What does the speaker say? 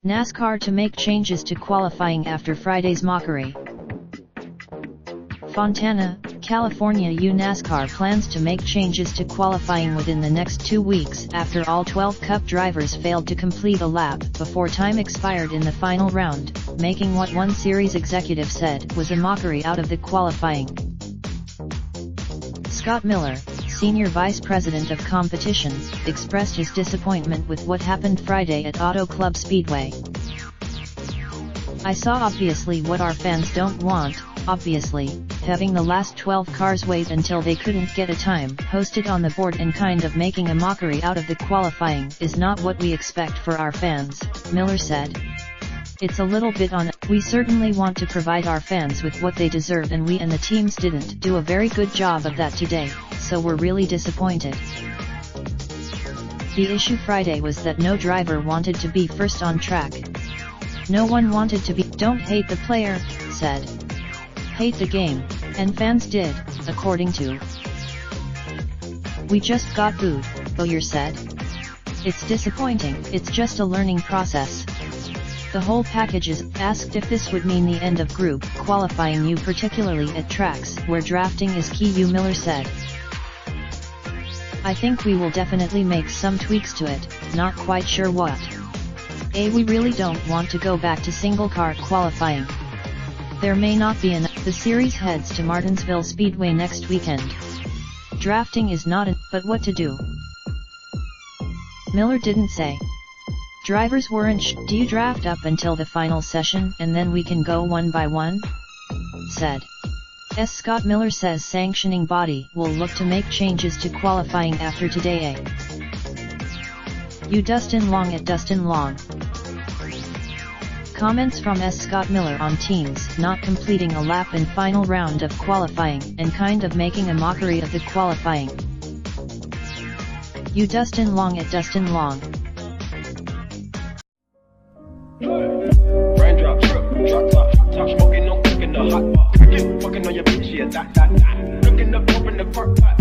NASCAR to make changes to qualifying after Friday's mockery. Fontana, California. NASCAR plans to make changes to qualifying within the next 2 weeks after all 12 Cup drivers failed to complete a lap before time expired in the final round, making what one series executive said was a mockery out of the qualifying. Scott Miller, Senior Vice President of Competition, expressed his disappointment with what happened Friday at Auto Club Speedway. "I saw obviously what our fans don't want, obviously, having the last 12 cars wait until they couldn't get a time posted on the board and kind of making a mockery out of the qualifying is not what we expect for our fans," Miller said. "It's a little bit on. We certainly want to provide our fans with what they deserve, and we and the teams didn't do a very good job of that today, so we're really disappointed." The issue Friday was that no driver wanted to be first on track. "No one wanted to be. Don't hate the player," said. "Hate the game, and fans did," according to. "We just got booed," Bowyer said. "It's disappointing. It's just a learning process. The whole package is." Asked if this would mean the end of group qualifying, particularly at tracks where drafting is key, Miller said. "I think we will definitely make some tweaks to it, not quite sure what. We really don't want to go back to single car qualifying. There may not be enough." The series heads to Martinsville Speedway next weekend. "Drafting is not but what to do?" Miller didn't say. "Drivers weren't Do you draft up until the final session and then we can go one by one?" said. Scott Miller says sanctioning body will look to make changes to qualifying after today. Dustin Long at Dustin Long. Comments from Scott Miller on teams not completing a lap in final round of qualifying and kind of making a mockery of the qualifying. Dustin Long at Dustin Long. Raindrop, drop top smoking, no cooking the hot pot. Fucking on your bitch, yeah, that. Looking up, open the park, pot.